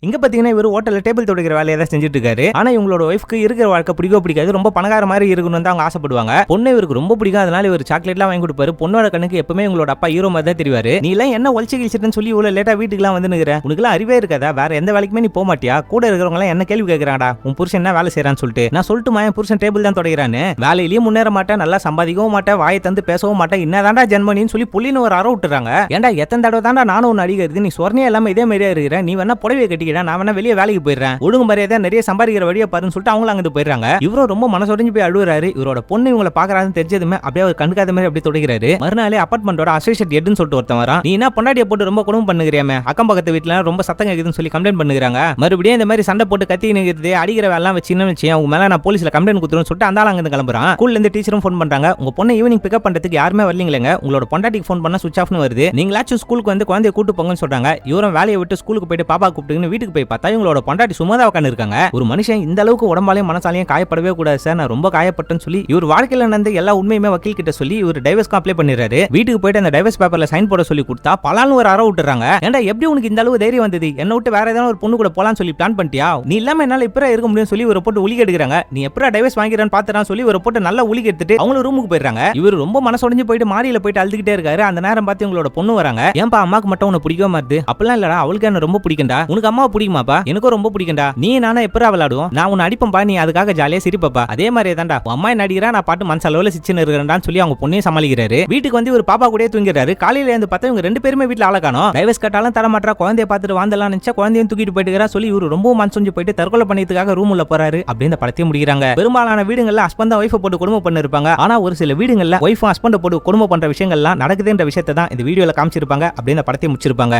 இங்க பாத்தீங்கன்னா இவர் ஹோட்டல்ல டேபிள் துடைக்கிற வேலையை தான் செஞ்சுட்டு இருக்காரு. ஆனா இவங்களோட ஒய்ஃப்க்கு இருக்கிற வாழ்க்கை பிடிக்காது, ரொம்ப பணக்கார மாதிரி இருக்கணும்னு தான் அவங்க ஆசைப்படுவாங்க. பொண்ணு இவருக்கு ரொம்ப பிடிக்கும், அதனால இவர் சாக்லேட்லாம் வாங்கி கொடுப்பாரு. பொண்ணோட கண்ணுக்கு எப்பவுமே உங்களோட அப்பா ஹீரோ மாதிரி தான் தெரிவாரு. நீ எல்லாம் என்ன ஒழிச்சு கிழிச்சிட்டுன்னு சொல்லி இவ்வளவு லேட்டா வீட்டுக்குலாம் வந்து நிக்கிற, உனக்குலாம் அறிவே இருக்காதா, வேற எந்த வேலைக்குமே நீ போக மாட்டியா, கூட இருக்கிறவங்க எல்லாம் என்ன கேள்வி கேட்கறாங்கடா, உன் புருஷன் என்ன வேலை செய்யறான்னு சொல்லிட்டு. நான் சொல்லிட்டுமா என் புருஷன் டேபிள் தான் துடைக்கிறான்னு, வேலையிலேயே முன்னேற மாட்டேன், நல்லா சம்பாதிக்கவும் மாட்டேன், வாயை தந்து பேசவும் மாட்டேன், என்னதான்டா ஜென்மனின்னு சொல்லி புள்ளின்னு ஒரு அற விட்டுறாங்க. ஏன்டா எத்தனை தடவை தாண்டா நானும் ஒன்னு அடிக்கிறது, நீ சொர்ணியே எல்லாமே இதே மாதிரியா இருக்கிற, நீ வேணா புடவையை கட்டிக்கிட, நான் வேணா வெளியே வேலைக்கு போயிடுறேன், ஒழுங்கு மரியாதை நிறைய சம்பாதிக்கிற வழியை பாருன்னு சொல்லிட்டு அவங்களும் அங்கிட்டு போயிடுறாங்க. இவரும் ரொம்ப மனசொடைஞ்சு போய் அழுகுறாரு. இவரோட பொண்ணு இவங்களை பாக்குறாருன்னு தெரிஞ்சதுமே அப்படியே அவர் கண்டுக்காத மாதிரி அப்படியே துடைக்கிறாரு. மறுநாளே அபார்ட்மெண்டோட அசோசியேட் ஹெட்னு சொல்லிட்டு ஒருத்தன் வரான். நீ என்ன பொண்டாட்டியை போட்டு ரொம்ப குடும்பம் பண்ணுகிறியாமே, அக்கம் பக்கத்து வீட்டுல ரொம்ப சத்தம் கேக்குதுன்னு சொல்லி கம்ப்ளைண்ட் பண்ணுறாங்க. மறுபடியும் இந்த மாதிரி சண்டை போட்டு கத்தி நிற்கிறது அடிக்கிற வேலை வச்சுன்னு வச்சு அவங்க மேல நான் போலீஸ்ல கம்ப்ளைண்ட் கொடுத்துருன்னு சொல்லிட்டு அந்த அங்கிருந்து கிளம்புறான். ஸ்கூல்ல இருந்து டீச்சரும் ஃபோன் பண்றாங்க, உங்க பொண்ணை ஈவினிங் பிக்கப் பண்றதுக்கு யாருமே வரலீங்களேங்க, உங்களோட பொண்டாட்டிக்கு ஃபோன் பண்ணா சுவிட்ச் ஆஃப்னு வருது, நீங்களாச்சும் ஸ்கூலுக்கு வந்து குழந்தைய கூட்டு போங்கன்னு சொல்றாங்க. இவரும் வேலையை விட்டு ஸ்கூலுக்கு போயிட்டு பாப்பா கூப்பிட்டுன்னு வீட்டுக்கு போய் பார்த்தா இவங்களோட பொண்டாட்டி சும்மா உட்காந்து இருக்காங்க. ஒரு மனுஷன் இந்த அளவுக்கு உடம்பாலையும் மனசாலையும் காயப்படவே கூடாது சார், நான் ரொம்ப காயப்பட்டேன்னு சொல்லி இவர் வாழ்க்கையில நடந்த எல்லா உண்மையுமே வக்கீல் கிட்ட சொல்லி இவர் டைவர்ஸ் அப்ளை பண்ணிடுறாரு. வீட்டுக்கு போயிட்டு அந்த டைவர்ஸ் பேப்பர்ல சைன் போட சொல்லி கொடுத்தா பலான்னு ஒரு அற விட்டுறாங்க. ஏன்டா எப்படி உனக்கு இந்த அளவு தைரியம் வந்தது, என்ன விட்டு வேற ஏதாவது ஒரு பொண்ணு கூட போலான்னு சொல்லி பிளான் பண்ணிட்டியா, நீ இல்லாம என்னால இப்ப இருக்க முடியும்னு சொல்லி ஒரு போட்டு உலிக்க எடுக்கிறாங்க. நீ எப்படா டைவர்ஸ் வாங்கிறான்னு பாத்துறான்னு சொல்லி ஒரு போட்டு நல்லா உலிக்க எடுத்துட்டு அவங்க ரூமுக்கு போயிடுறாங்க. இவர் ரொம்ப மனசொடைஞ்சு போயிட்டு மாடியில போயிட்டு அழுதுகிட்டே இருக்காரு. அந்த நேரம் பார்த்து உங்களோட பொண்ணு வராங்க. ஏன்பா அம்மாக்கு மட்டும் உனக்கு பிடிக்க மாட்டுது, அப்பெல்லாம் இல்லடா அவளுக்கு என்ன ரொம்ப பிடிக்கண்டா, உனக்கு அம்மாவை பிடிக்குமாப்பா, எனக்கும் ரொம்ப பிடிக்கண்டா, நீ நானே எப்பரா விளையாடுவோம், நான் உன்னை அடிப்பம்பா, நீ அதுக்காக ஜாலியா சிரிப்பப்பா, அதே மாதிரி தான்டா உன் அம்மா நடிக்கிறா, நான் பாட்டு மனசளவுல சிச்சுன்னு இருக்கிறேன்டான்னு சொல்லி அவங்க பொண்ணையும் சமாளிக்கிறாரு. வீட்டுக்கு வந்து ஒரு பாப்பா கூட தூங்கிறாரு. காலையில இருந்து பார்த்தா இவங்க ரெண்டு பேருமே வீட்டுல ஆளக்கானோம். டைவர்ஸ் கட்டாலும் தர மாட்டா, குழந்தைய பார்த்துட்டு வாந்தலாம் நினைச்சா குழந்தையும் தூக்கிட்டு போயிட்டு சொல்லி இவரு ரொம்ப மனசொஞ்சு போயிட்டு தற்கொலை பண்ணியதுக்காக ரூம் உள்ள போறாரு. அப்படியே இந்த படத்தையும் முடிக்கிறாங்க. பெரும்பாலான வீடுகள்ல ஹஸ்பண்ட் தான் ஒய்ஃபை போட்டு குடும்பம் பண்ணி இருப்பாங்க. ஆனா ஒரு சில வீடுகள்ல ஒய்ஃபும் ஹஸ்பண்ட் போட்டு குடும்பம் பண்ற விஷயங்கள்லாம் நடக்குதுன்ற விஷயத்தை தான் இந்த வீடியோல காமிச்சிருப்பாங்க. அப்படியே இந்த படத்தையும் முடிச்சிருப்பாங்க.